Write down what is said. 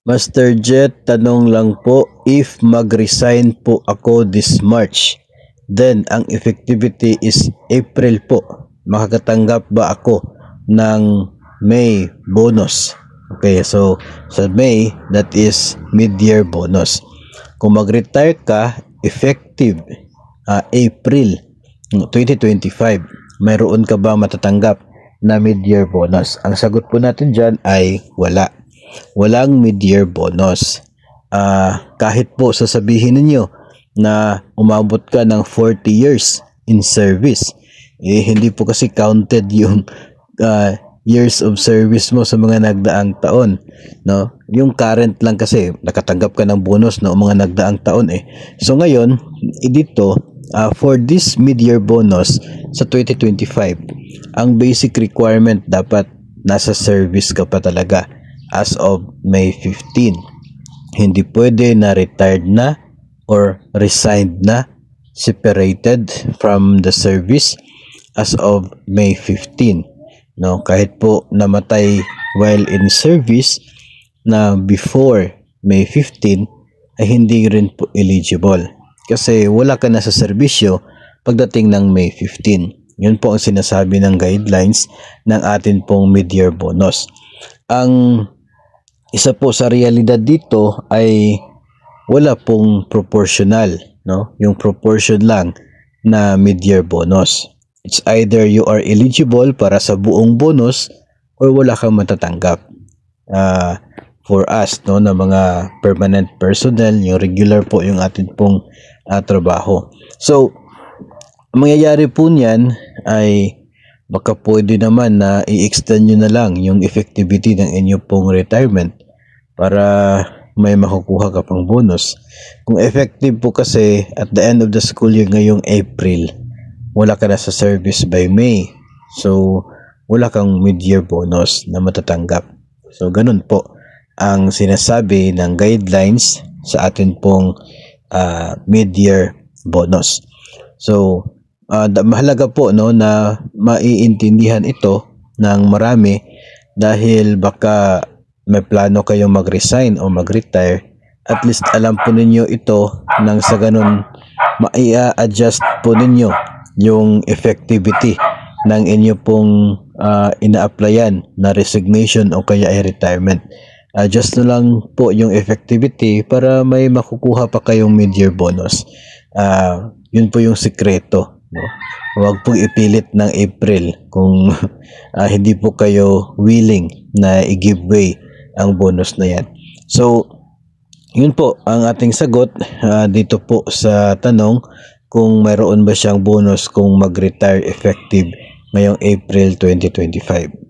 Master Jet, tanong lang po, if mag-resign po ako this March, then ang effectivity is April po, makakatanggap ba ako ng May bonus? Okay, so sa May, that is mid-year bonus. Kung mag-retire ka, effective April 2025, mayroon ka ba matatanggap na mid-year bonus? Ang sagot po natin dyan ay wala. Walang mid-year bonus. Kahit po sasabihin ninyo na umabot ka ng 40 years in service, hindi po kasi counted yung years of service mo sa mga nagdaang taon, no? Yung current lang kasi nakatanggap ka ng bonus no mga nagdaang taon So ngayon, dito for this mid-year bonus sa 2025, ang basic requirement dapat nasa service ka pa talaga as of May 15. Hindi pwede na retired na or resigned na, separated from the service as of May 15. No, kahit po namatay while in service na before May 15 ay hindi rin po eligible kasi wala ka na sa serbisyo pagdating ng May 15. Yun po ang sinasabi ng guidelines ng atin pong mid-year bonus. Ang isa po sa realidad dito ay wala pong proportional, no? Yung proportion lang na mid-year bonus. It's either you are eligible para sa buong bonus or wala kang matatanggap. For us, no, na mga permanent personnel, yung regular po yung atin pong trabaho. So, mangyayari po niyan ay baka pwede naman na i-extend nyo na lang yung effectivity ng inyo pong retirement para may makukuha ka pang bonus. Kung effective po kasi at the end of the school year ngayong April, wala ka na sa service by May. So, wala kang mid-year bonus na matatanggap. So, ganun po ang sinasabi ng guidelines sa atin pong mid-year bonus. So, mahalaga po no na maiintindihan ito ng marami dahil baka may plano kayong mag-resign o mag-retire, at least alam po ninyo ito nang sa ganun maia-adjust po ninyo yung effectivity ng inyo pong ina-applyan na resignation o kaya ay retirement. Adjust na lang po yung effectivity para may makukuha pa kayong mid-year bonus. Yun po yung sikreto, no? Huwag pong ipilit ng April kung hindi po kayo willing na i-give way ang bonus na yan. So, yun po ang ating sagot dito po sa tanong kung mayroon ba siyang bonus kung mag-retire effective ngayong April 2025.